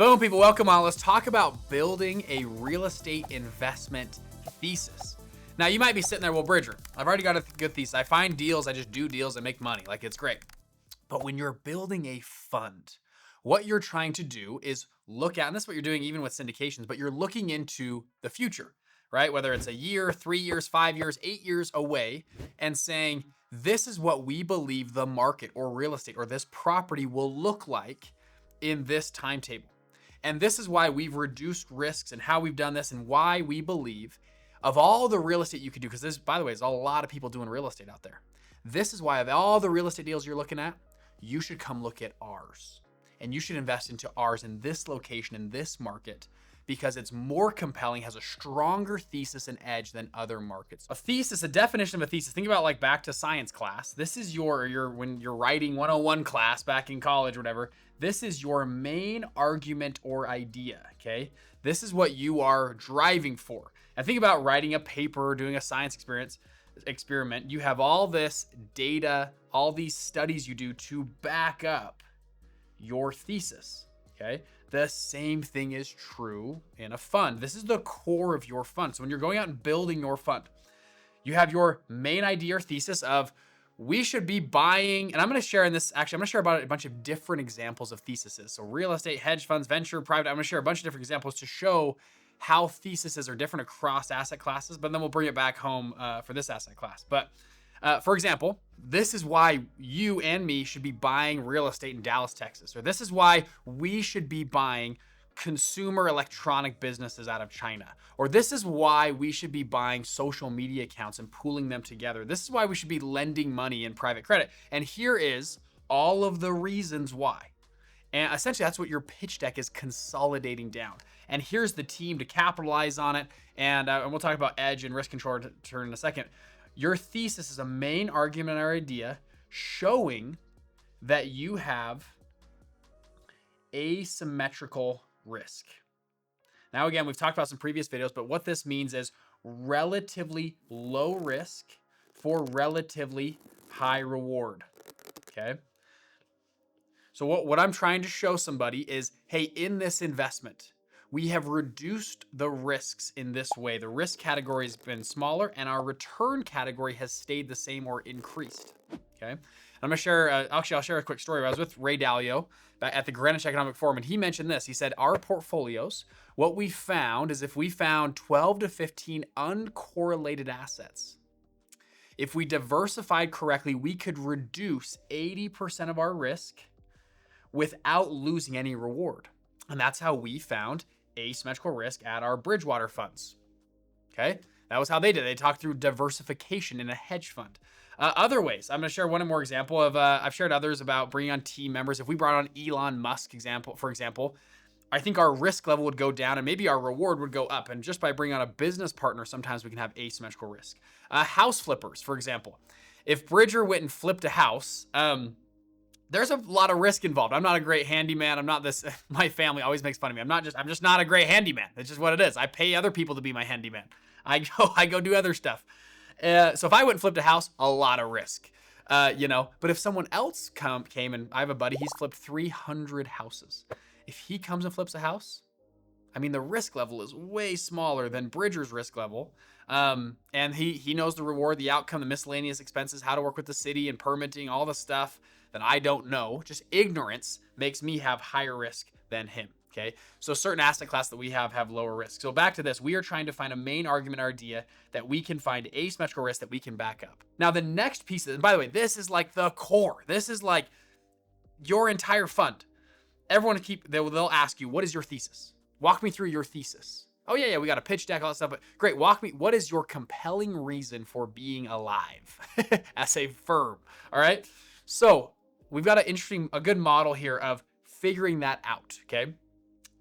Boom, people, welcome on. Let's talk about building a real estate investment thesis. Now, you might be sitting there, well, Bridger, I've already got a good thesis. I find deals, I just do deals and make money. Like, it's great. But when you're building a fund, what you're trying to do is look at, and this is what you're doing even with syndications, but you're looking into the future, right? Whether it's a year, 3 years, 5 years, 8 years away, and saying, this is what we believe the market or real estate or this property will look like in this timetable. And this is why we've reduced risks and how we've done this and why we believe of all the real estate you could do, because this, by the way, is a lot of people doing real estate out there. This is why of all the real estate deals you're looking at, you should come look at ours. And you should invest into ours in this location, in this market, because it's more compelling, has a stronger thesis and edge than other markets. A thesis, a definition of a thesis, think about like back to science class. This is your when you're writing 101 class back in college or whatever, this is your main argument or idea, okay? This is what you are driving for. And think about writing a paper, doing a science experiment. You have all this data, all these studies you do to back up your thesis, okay? The same thing is true in a fund. This is the core of your fund. So when you're going out and building your fund, you have your main idea or thesis of we should be buying, and I'm going to share in this, actually, I'm going to share about a bunch of different examples of theses. So real estate, hedge funds, venture, private, I'm going to share a bunch of different examples to show how theses are different across asset classes, but then we'll bring it back home for this asset class. But for example, this is why you and me should be buying real estate in Dallas, Texas, or this is why we should be buying consumer electronic businesses out of China, or this is why we should be buying social media accounts and pooling them together. This is why we should be lending money in private credit. And here is all of the reasons why. And essentially that's what your pitch deck is consolidating down. And here's the team to capitalize on it. And we'll talk about edge and risk control return in a second. Your thesis is a main argument or idea showing that you have asymmetrical risk. Now, again, we've talked about some previous videos, but what this means is relatively low risk for relatively high reward, okay? So what I'm trying to show somebody is, hey, in this investment, we have reduced the risks in this way. The risk category has been smaller and our return category has stayed the same or increased, okay? I'm gonna share, I'll share a quick story. I was with Ray Dalio at the Greenwich Economic Forum, and he mentioned this. He said, our portfolios, what we found is if we found 12 to 15 uncorrelated assets, if we diversified correctly, we could reduce 80% of our risk without losing any reward. And that's how we found asymmetrical risk at our Bridgewater funds, okay? That was how they did it. They talked through diversification in a hedge fund. Other ways, I'm going to share one more example of, I've shared others about bringing on team members. If we brought on Elon Musk, for example, I think our risk level would go down and maybe our reward would go up. And just by bringing on a business partner, sometimes we can have asymmetrical risk. House flippers, for example. If Bridger went and flipped a house, there's a lot of risk involved. I'm not a great handyman. I'm not this, my family always makes fun of me. I'm just not a great handyman. It's just what it is. I pay other people to be my handyman. I go do other stuff. So if I went and flipped a house, a lot of risk, but if someone else came and I have a buddy, he's flipped 300 houses. If he comes and flips a house, I mean, the risk level is way smaller than Bridger's risk level. And he knows the reward, the outcome, the miscellaneous expenses, how to work with the city and permitting, all the stuff that I don't know. Just ignorance makes me have higher risk than him. Okay, so certain asset class that we have lower risk. So back to this, we are trying to find a main argument or idea that we can find asymmetrical risk that we can back up. Now the next piece, and by the way, this is like the core. This is like your entire fund. Everyone they'll ask you, what is your thesis? Walk me through your thesis. Oh yeah, we got a pitch deck, all that stuff, but great, walk me, what is your compelling reason for being alive as a firm, all right? So we've got a good model here of figuring that out, okay?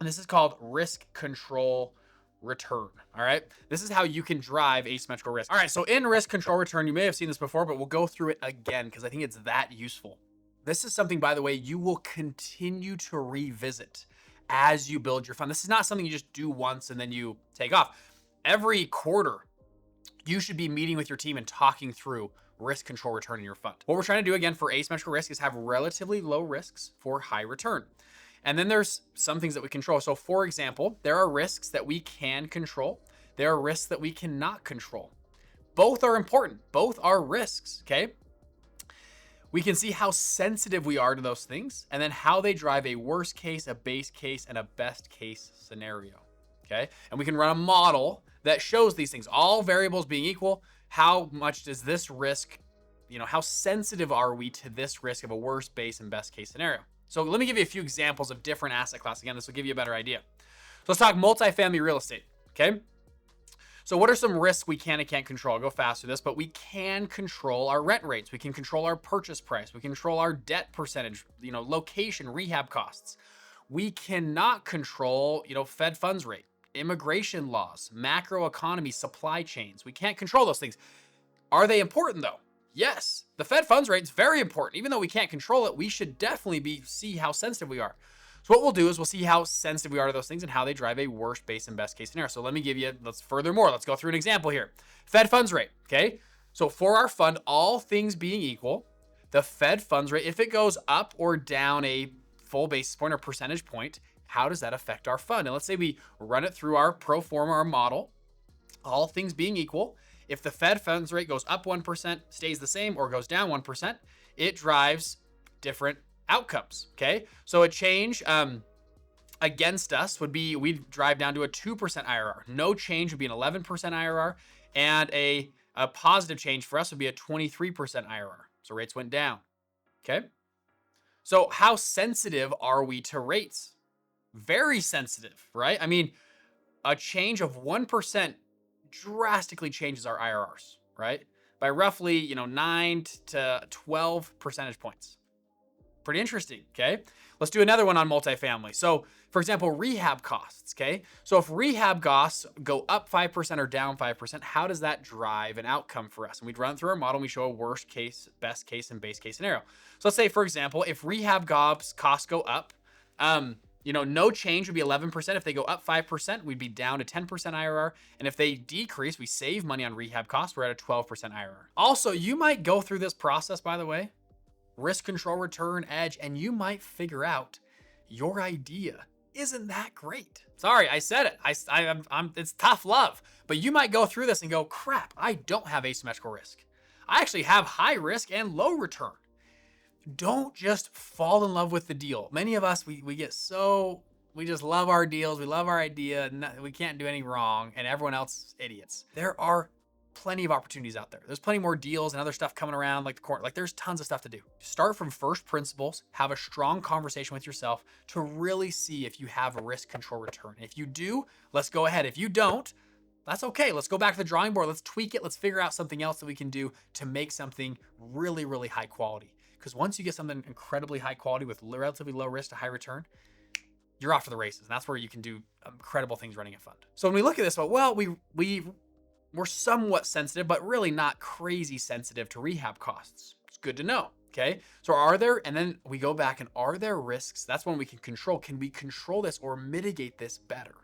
And this is called risk control return, all right? This is how you can drive asymmetrical risk. All right, so in risk control return, you may have seen this before, but we'll go through it again because I think it's that useful. This is something, by the way, you will continue to revisit as you build your fund. This is not something you just do once and then you take off. Every quarter, you should be meeting with your team and talking through risk control return in your fund. What we're trying to do again for asymmetrical risk is have relatively low risks for high return. And then there's some things that we control. So for example, there are risks that we can control. There are risks that we cannot control. Both are important. Both are risks, okay? We can see how sensitive we are to those things and then how they drive a worst case, a base case, and a best case scenario, okay? And we can run a model that shows these things, all variables being equal. How much does this risk, how sensitive are we to this risk of a worst, base, and best case scenario? So let me give you a few examples of different asset classes. Again, this will give you a better idea. So let's talk multifamily real estate, okay? So what are some risks we can and can't control? I'll go fast through this, but we can control our rent rates. We can control our purchase price. We can control our debt percentage, location, rehab costs. We cannot control, Fed funds rate, immigration laws, macro economy, supply chains. We can't control those things. Are they important though? Yes. The Fed funds rate is very important. Even though we can't control it, we should definitely see how sensitive we are. So what we'll do is we'll see how sensitive we are to those things and how they drive a worst, base, and best case scenario. So let me give you, let's go through an example here. Fed funds rate, okay? So for our fund, all things being equal, the Fed funds rate, if it goes up or down a full basis point or percentage point, how does that affect our fund? And let's say we run it through our pro forma, our model, all things being equal. If the Fed funds rate goes up 1%, stays the same, or goes down 1%, it drives different outcomes, okay? So a change against us would be, we'd drive down to a 2% IRR. No change would be an 11% IRR, and a positive change for us would be a 23% IRR. So rates went down, okay? So how sensitive are we to rates? Very sensitive, right? I mean, a change of 1% drastically changes our IRRs, right? By roughly, 9 to 12 percentage points. Pretty interesting, okay? Let's do another one on multifamily. So, for example, rehab costs, okay? So if rehab costs go up 5% or down 5%, how does that drive an outcome for us? And we'd run through our model and we show a worst case, best case, and base case scenario. So let's say, for example, if rehab costs go up, no change would be 11%. If they go up 5%, we'd be down to 10% IRR. And if they decrease, we save money on rehab costs, we're at a 12% IRR. Also, you might go through this process, by the way, risk control, return, edge, and you might figure out your idea isn't that great. Sorry, I said it. It's tough love, but you might go through this and go, crap, I don't have asymmetrical risk. I actually have high risk and low return. Don't just fall in love with the deal. Many of us, we just love our deals. We love our idea. We can't do any wrong, and everyone else is idiots. There are plenty of opportunities out there. There's plenty more deals and other stuff coming around, like there's tons of stuff to do. Start from first principles, have a strong conversation with yourself to really see if you have a risk control return. If you do, let's go ahead. If you don't, that's okay. Let's go back to the drawing board. Let's tweak it. Let's figure out something else that we can do to make something really, really high quality. Because once you get something incredibly high quality with relatively low risk to high return, you're off to the races. And that's where you can do incredible things running a fund. So when we look at this, we're somewhat sensitive, but really not crazy sensitive to rehab costs. It's good to know, okay? So and then we go back and are there risks? That's when we can control. Can we control this or mitigate this better?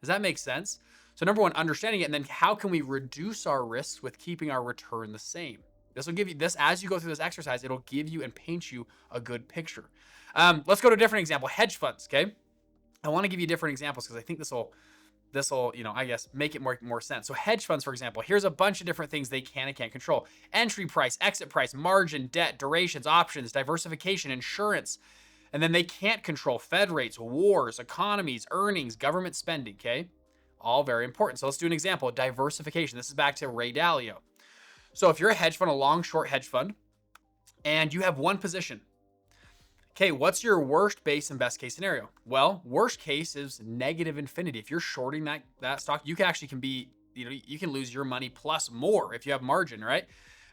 Does that make sense? So number one, understanding it, and then how can we reduce our risks with keeping our return the same? This will give you this, as you go through this exercise, it'll give you and paint you a good picture. Let's go to a different example, hedge funds, okay? I want to give you different examples because I think this will, I guess, make it more sense. So hedge funds, for example, here's a bunch of different things they can and can't control. Entry price, exit price, margin, debt, durations, options, diversification, insurance. And then they can't control Fed rates, wars, economies, earnings, government spending, okay? All very important. So let's do an example, diversification. This is back to Ray Dalio. So if you're a hedge fund, a long short hedge fund, and you have one position, okay, what's your worst, base, and best case scenario? Well, worst case is negative infinity. If you're shorting that stock, you can lose your money plus more if you have margin, right?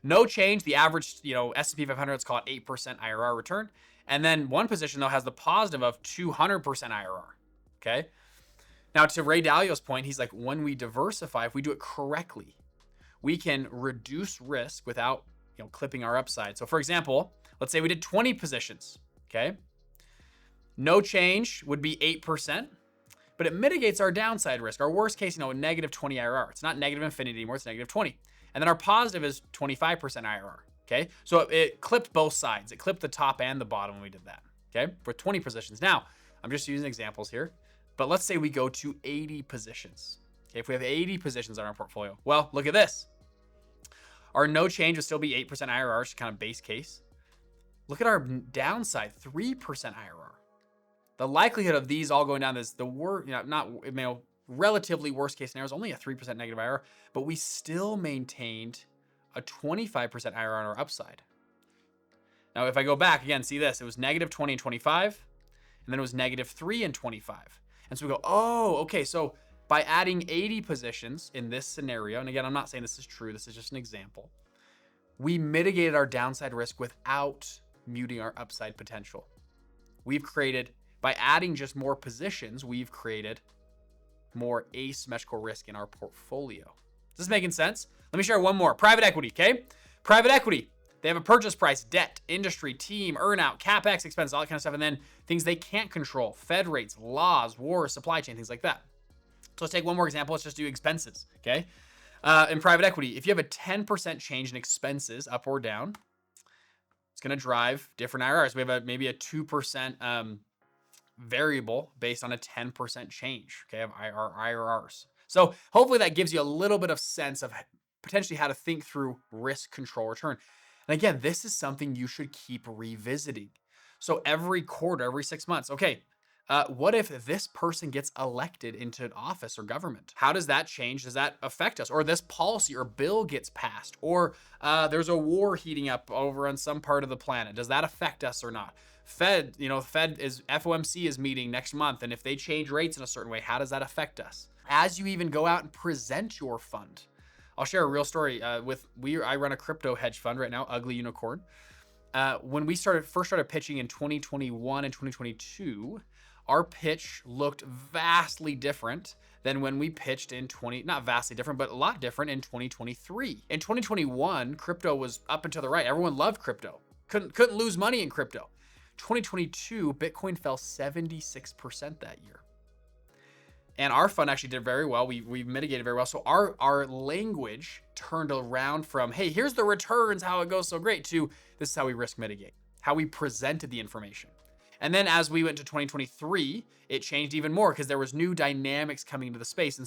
No change. The average, S&P 500, let's call it 8% IRR return. And then one position though has the positive of 200% IRR, okay? Now to Ray Dalio's point, he's like, when we diversify, if we do it correctly, we can reduce risk without, clipping our upside. So for example, let's say we did 20 positions. Okay. No change would be 8%, but it mitigates our downside risk. Our worst case, negative 20 IRR. It's not negative infinity anymore. It's negative 20. And then our positive is 25% IRR. Okay. So it clipped both sides. It clipped the top and the bottom when we did that. Okay. For 20 positions. Now I'm just using examples here, but let's say we go to 80 positions. Okay, if we have 80 positions on our portfolio, well, look at this. Our no change would still be 8% IRR, kind of base case. Look at our downside, 3% IRR. The likelihood of these all going down is the worst, relatively worst case scenario is only a 3% negative IRR, but we still maintained a 25% IRR on our upside. Now, if I go back again, see this, it was negative 20 and 25, and then it was negative 3 and 25. And so we go, oh, okay, so by adding 80 positions in this scenario, and again, I'm not saying this is true, this is just an example, we mitigated our downside risk without muting our upside potential. By adding just more positions, we've created more asymmetrical risk in our portfolio. Is this making sense? Let me share one more. Private equity, okay? Private equity, they have a purchase price, debt, industry, team, earnout, CapEx expenses, all that kind of stuff, and then things they can't control, Fed rates, laws, wars, supply chain, things like that. So let's take one more example. Let's just do expenses, okay? In private equity, if you have a 10% change in expenses, up or down, it's going to drive different IRRs. We have maybe a 2% variable based on a 10% change, okay, of IRRs. So hopefully that gives you a little bit of sense of potentially how to think through risk, control, return. And again, this is something you should keep revisiting. So every quarter, every 6 months, okay, what if this person gets elected into office or government? How does that change? Does that affect us? Or this policy or bill gets passed? Or there's a war heating up over on some part of the planet. Does that affect us or not? FOMC is meeting next month, and if they change rates in a certain way, how does that affect us? As you even go out and present your fund, I'll share a real story. I run a crypto hedge fund right now, Ugly Unicorn. When we first started pitching in 2021 and 2022, our pitch looked vastly different than when we pitched not vastly different, but a lot different in 2023. In 2021, crypto was up and to the right. Everyone loved crypto. Couldn't lose money in crypto. 2022, Bitcoin fell 76% that year. And our fund actually did very well. We mitigated very well. So our language turned around from, hey, here's the returns, how it goes so great, to this is how we risk mitigate, how we presented the information. And then as we went to 2023, it changed even more because there was new dynamics coming into the space.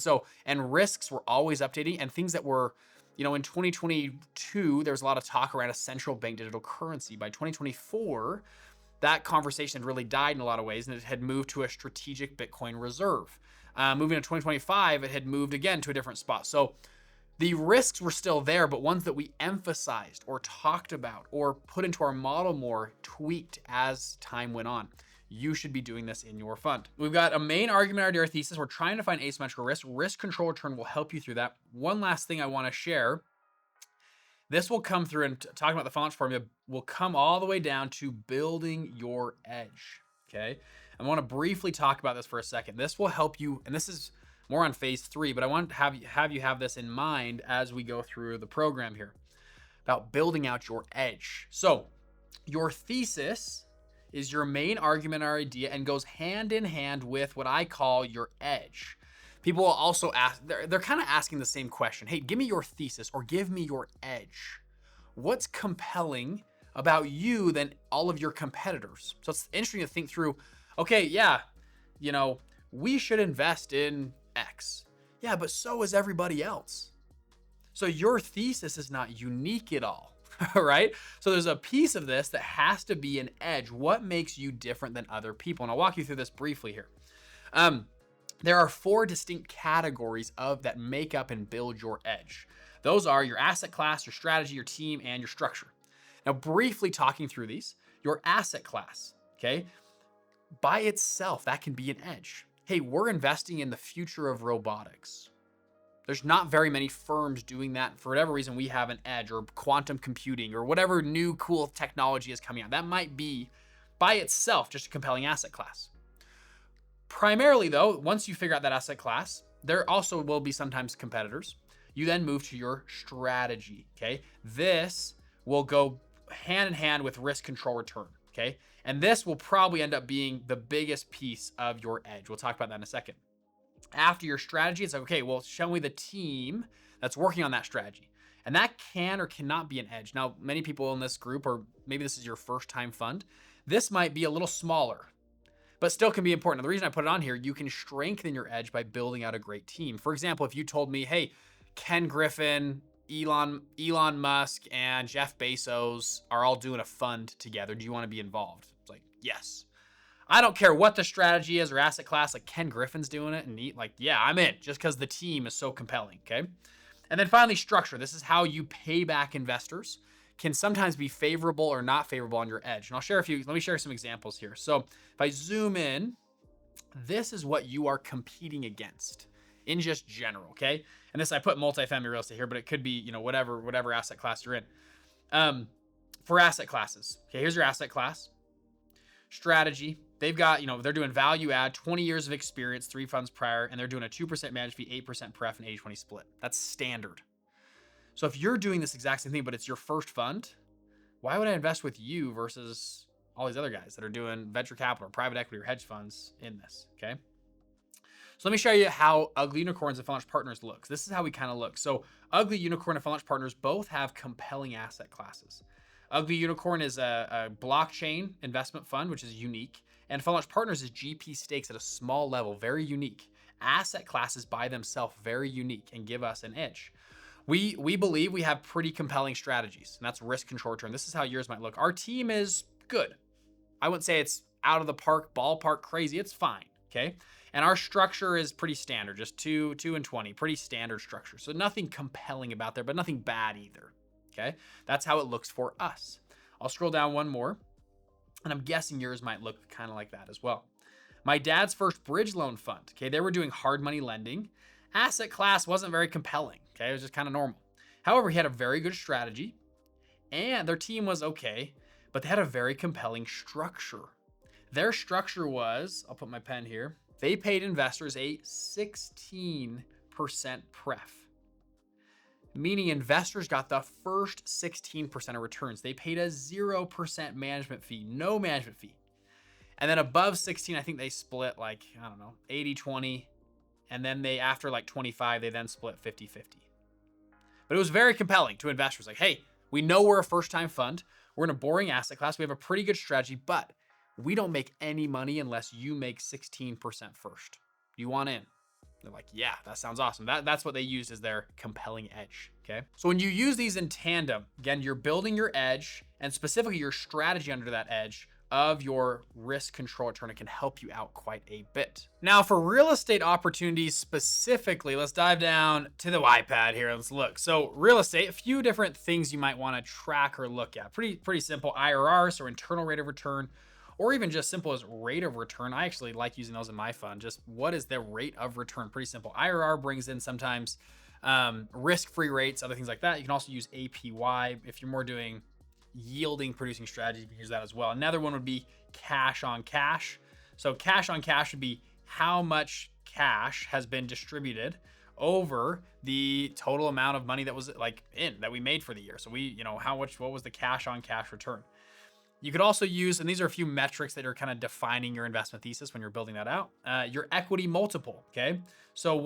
And risks were always updating, and things that were, in 2022, there was a lot of talk around a central bank digital currency. By 2024, that conversation had really died in a lot of ways, and it had moved to a strategic Bitcoin reserve. Moving to 2025, it had moved again to a different spot. So the risks were still there, but ones that we emphasized or talked about or put into our model more, tweaked as time went on. You should be doing this in your fund. We've got a main argument idea or thesis. We're trying to find asymmetrical risk. Risk control return will help you through that. One last thing I want to share. This will come through, and talking about the finance formula will come all the way down to building your edge, okay? I want to briefly talk about this for a second. This will help you, and this is more on phase 3, but I want to have you have this in mind as we go through the program here about building out your edge. So your thesis is your main argument or idea and goes hand in hand with what I call your edge. People will also ask, they're kind of asking the same question. Hey, give me your thesis or give me your edge. What's compelling about you than all of your competitors? So it's interesting to think through, okay, yeah, we should invest in X. Yeah, but so is everybody else. So your thesis is not unique at all, right? So there's a piece of this that has to be an edge. What makes you different than other people? And I'll walk you through this briefly here. There are 4 distinct categories that make up and build your edge. Those are your asset class, your strategy, your team, and your structure. Now, briefly talking through these, your asset class, okay? By itself, that can be an edge. Hey, we're investing in the future of robotics. There's not very many firms doing that. For whatever reason, we have an edge, or quantum computing, or whatever new cool technology is coming out. That might be, by itself, just a compelling asset class. Primarily, though, once you figure out that asset class, there also will be sometimes competitors. You then move to your strategy, okay? This will go hand in hand with risk control return, okay? And this will probably end up being the biggest piece of your edge. We'll talk about that in a second. After your strategy, it's like, okay, well, show me the team that's working on that strategy. And that can or cannot be an edge. Now, many people in this group, or maybe this is your first time fund, this might be a little smaller. but still can be important. And the reason I put it on here, you can strengthen your edge by building out a great team. For example, if you told me, hey, Ken Griffin, Elon Musk, and Jeff Bezos are all doing a fund together, do you want to be involved? It's like, yes. I don't care what the strategy is or asset class, like Ken Griffin's doing it, and like, yeah, I'm in, just because the team is so compelling, okay? And then finally, structure. This is how you pay back investors. Can sometimes be favorable or not favorable on your edge. And I'll share let me share some examples here. So if I zoom in, this is what you are competing against in just general, okay? And this, I put multifamily real estate here, but it could be, whatever asset class you're in. For asset classes, okay, here's your asset class. Strategy, they've got, they're doing value add, 20 years of experience, 3 funds prior, and they're doing a 2% management fee, 8% pref, and 80-20 split. That's standard. So if you're doing this exact same thing, but it's your first fund, why would I invest with you versus all these other guys that are doing venture capital or private equity or hedge funds in this, okay? So let me show you how Ugly Unicorns and Fund Launch Partners looks. This is how we kind of look. So Ugly Unicorn and Fund Launch Partners both have compelling asset classes. Ugly Unicorn is a blockchain investment fund, which is unique. And Fund Launch Partners is GP stakes at a small level, very unique. Asset classes by themselves, very unique, and give us an edge. We believe we have pretty compelling strategies, and that's risk control return. This is how yours might look. Our team is good. I wouldn't say it's out of the park, ballpark crazy. It's fine, okay? And our structure is pretty standard, just 2 and 20, pretty standard structure. So nothing compelling about there, but nothing bad either, okay? That's how it looks for us. I'll scroll down one more, and I'm guessing yours might look kind of like that as well. My dad's first bridge loan fund, okay? They were doing hard money lending. Asset class wasn't very compelling, okay? It was just kind of normal. However, he had a very good strategy, and their team was okay, but they had a very compelling structure. Their structure was, I'll put my pen here, they paid investors a 16% pref, meaning investors got the first 16% of returns. They paid a 0% management fee, no management fee. And then above 16, I think they split 80-20. And then after 25, they then split 50-50. But it was very compelling to investors. Like, hey, we know we're a first-time fund. We're in a boring asset class. We have a pretty good strategy, but we don't make any money unless you make 16% first. You want in? They're like, yeah, that sounds awesome. That's what they used as their compelling edge, okay? So when you use these in tandem, again, you're building your edge and specifically your strategy under that edge of your risk control return. It can help you out quite a bit. Now for real estate opportunities specifically, let's dive down to the iPad here. Let's look. So real estate, a few different things you might want to track or look at. Pretty simple. IRR, so internal rate of return, or even just simple as rate of return. I actually like using those in my fund. Just what is the rate of return? Pretty simple. IRR brings in sometimes risk-free rates, other things like that. You can also use APY if you're more doing yielding producing strategies. You can use that as well. Another one would be cash on cash. So cash on cash would be how much cash has been distributed over the total amount of money that was that we made for the year. So what was the cash on cash return? You could also use, and these are a few metrics that are kind of defining your investment thesis when you're building that out, your equity multiple, okay? So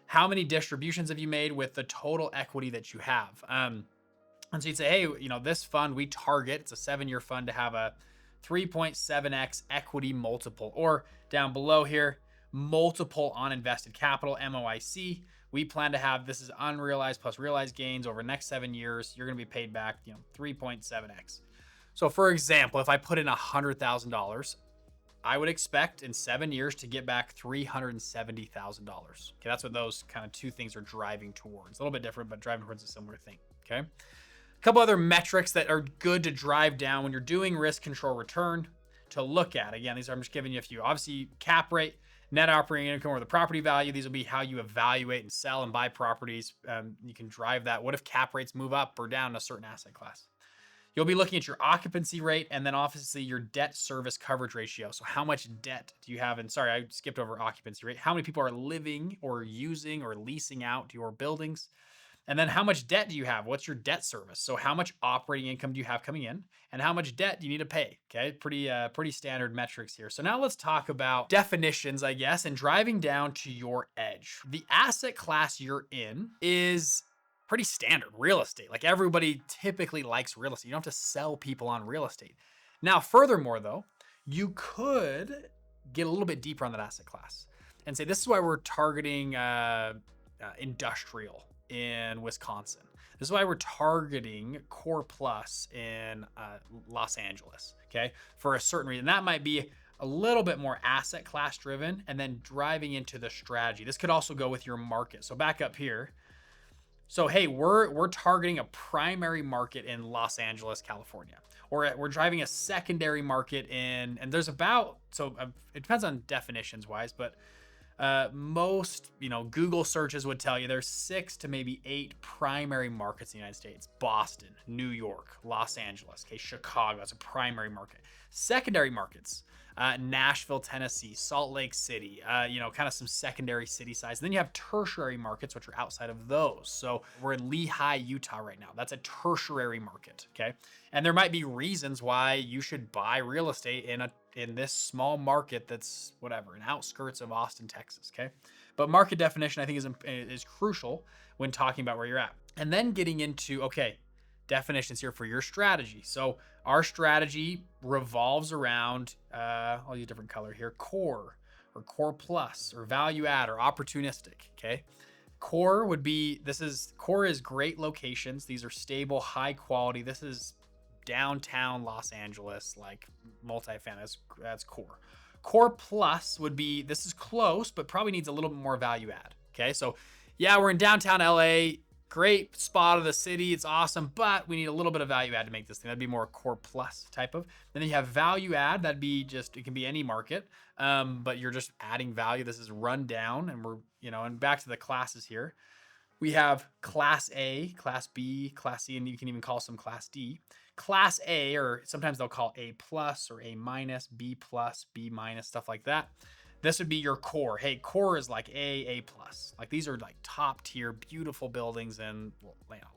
how many distributions have you made with the total equity that you have? And so you'd say, hey, this fund, we target, it's a 7-year fund, to have a 3.7x equity multiple, or down below here, multiple on invested capital, MOIC. We plan to have, this is unrealized plus realized gains over the next 7 years. You're going to be paid back, 3.7x. So for example, if I put in $100,000, I would expect in 7 years to get back $370,000. Okay, that's what those kind of two things are driving towards. A little bit different, but driving towards a similar thing, okay? A couple other metrics that are good to drive down when you're doing risk control return to look at. Again, these are, I'm just giving you a few. Obviously, cap rate, net operating income, or the property value. These will be how you evaluate and sell and buy properties. You can drive that. What if cap rates move up or down in a certain asset class? You'll be looking at your occupancy rate and then obviously your debt service coverage ratio. So how much debt do you have? And sorry, I skipped over occupancy rate. How many people are living or using or leasing out your buildings? And then how much debt do you have? What's your debt service? So how much operating income do you have coming in? And how much debt do you need to pay? Okay, pretty standard metrics here. So now let's talk about definitions, I guess, and driving down to your edge. The asset class you're in is pretty standard real estate. Like everybody typically likes real estate. You don't have to sell people on real estate. Now, furthermore though, you could get a little bit deeper on that asset class and say, this is why we're targeting industrial in Wisconsin. This is why we're targeting core plus in Los Angeles, okay? For a certain reason. That might be a little bit more asset class driven and then driving into the strategy. This could also go with your market. So back up here. So, hey, we're targeting a primary market in Los Angeles, California. Or we're driving a secondary market in, and there's about, so it depends on definitions wise, but most, Google searches would tell you there's 6 to maybe 8 primary markets in the United States. Boston, New York, Los Angeles, okay, Chicago, that's a primary market. Secondary markets, Nashville, Tennessee, Salt Lake City, kind of some secondary city size. And then you have tertiary markets, which are outside of those. So we're in Lehigh, Utah right now. That's a tertiary market, okay? And there might be reasons why you should buy real estate in this small market that's whatever, in outskirts of Austin, Texas, okay? But market definition, I think, is crucial when talking about where you're at. And then getting into, okay, definitions here for your strategy. So our strategy revolves around, I'll use a different color here, core or core plus or value add or opportunistic, okay? Core would be, core is great locations. These are stable, high quality. This is downtown Los Angeles, like multifamily, that's core. Core plus would be, this is close, but probably needs a little bit more value add, okay? So yeah, we're in downtown LA, great spot of the city, it's awesome, but we need a little bit of value add to make this thing. That'd be more a core plus type of. And then you have value add, that'd be just, it can be any market, but you're just adding value. This is run down, and we're, and back to the classes here. We have class A, class B, class C, and you can even call some class D. Class A, or sometimes they'll call A plus or A minus, B plus, B minus, stuff like that. This would be your core. Hey, core is like A plus. Like these are like top tier, beautiful buildings in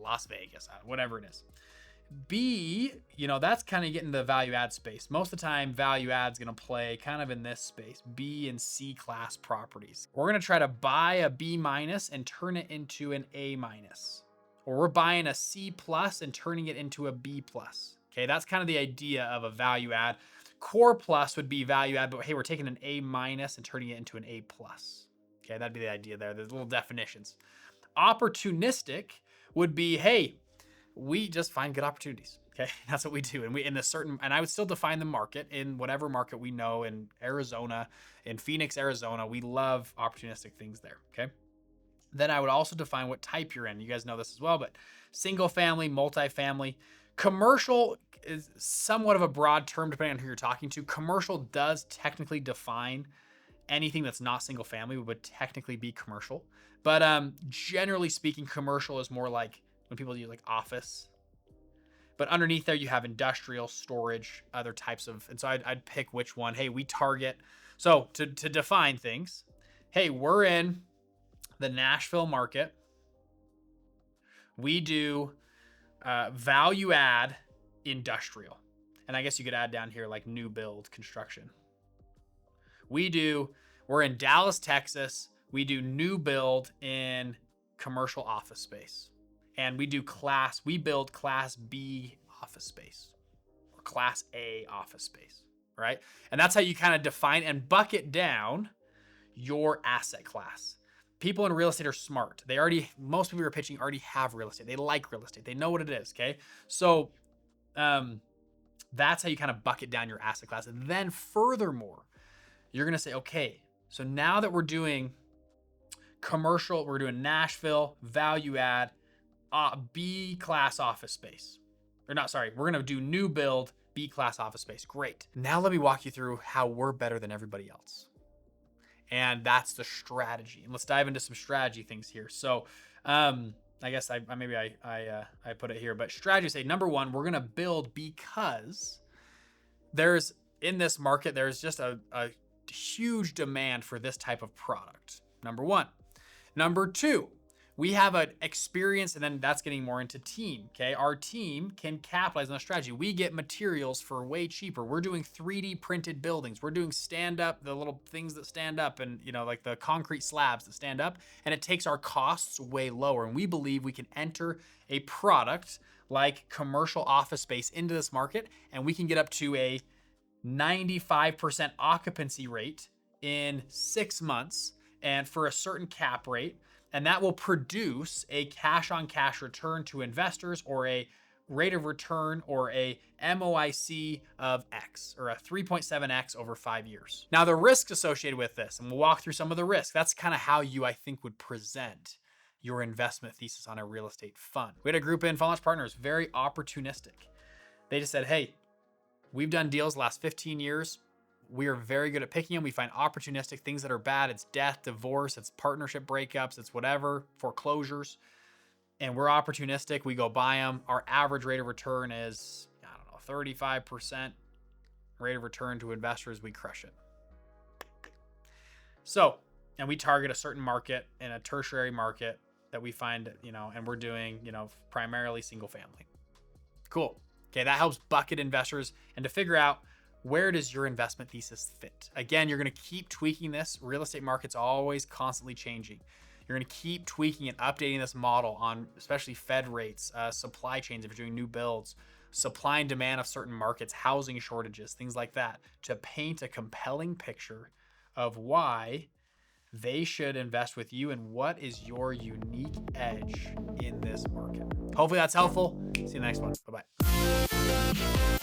Las Vegas, whatever it is. B, that's kind of getting the value add space. Most of the time, value add's going to play kind of in this space, B and C class properties. We're going to try to buy a B minus and turn it into an A minus. Or we're buying a C plus and turning it into a B plus. Okay, that's kind of the idea of a value add. Core plus would be value add, but hey, we're taking an A minus and turning it into an A plus. Okay, that'd be the idea there. There's little definitions. Opportunistic would be, hey, we just find good opportunities. Okay, that's what we do. And I would still define the market in whatever market we know in Arizona, in Phoenix, Arizona. We love opportunistic things there. Okay. Then I would also define what type you're in. You guys know this as well, but single family, multifamily. Commercial is somewhat of a broad term depending on who you're talking to. Commercial does technically define anything that's not single family would technically be commercial. But generally speaking, commercial is more like when people use like office. But underneath there, you have industrial, storage, other types of, and so I'd pick which one. Hey, we target. So to define things, hey, we're in the Nashville market. We do value add industrial. And I guess you could add down here like new build construction. We're in Dallas, Texas. We do new build in commercial office space. And we build class B office space or class A office space, right? And that's how you kind of define and bucket down your asset class. People in real estate are smart. Most people who are pitching already have real estate. They like real estate. They know what it is, okay? So that's how you kind of bucket down your asset class. And then furthermore, you're going to say, okay, so now that we're doing commercial, we're doing Nashville, value add, B class office space. We're going to do new build, B class office space. Great. Now let me walk you through how we're better than everybody else. And that's the strategy. And let's dive into some strategy things here. So I guess I put it here, but strategy say, number one, we're going to build because in this market, there's just a huge demand for this type of product. Number one. Number two, we have an experience, and then that's getting more into team, okay? Our team can capitalize on the strategy. We get materials for way cheaper. We're doing 3D printed buildings. We're doing stand up, the little things that stand up and, like the concrete slabs that stand up, and it takes our costs way lower. And we believe we can enter a product like commercial office space into this market, and we can get up to a 95% occupancy rate in 6 months and for a certain cap rate. And that will produce a cash on cash return to investors, or a rate of return, or a MOIC of X, or a 3.7X over 5 years. Now, the risks associated with this, and we'll walk through some of the risks. That's kind of how you, I think, would present your investment thesis on a real estate fund. We had a group in Finalize Partners, very opportunistic. They just said, hey, we've done deals the last 15 years. We are very good at picking them. We find opportunistic things that are bad. It's death, divorce, it's partnership breakups, it's whatever, foreclosures. And we're opportunistic. We go buy them. Our average rate of return is, 35% rate of return to investors. We crush it. So, and we target a certain market in a tertiary market that we find, and we're doing, primarily single family. Cool. Okay, that helps bucket investors and to figure out, where does your investment thesis fit? Again, you're going to keep tweaking this. Real estate market's always constantly changing. You're going to keep tweaking and updating this model on especially Fed rates, supply chains if you're doing new builds, supply and demand of certain markets, housing shortages, things like that, to paint a compelling picture of why they should invest with you and what is your unique edge in this market. Hopefully that's helpful. See you in the next one. Bye-bye.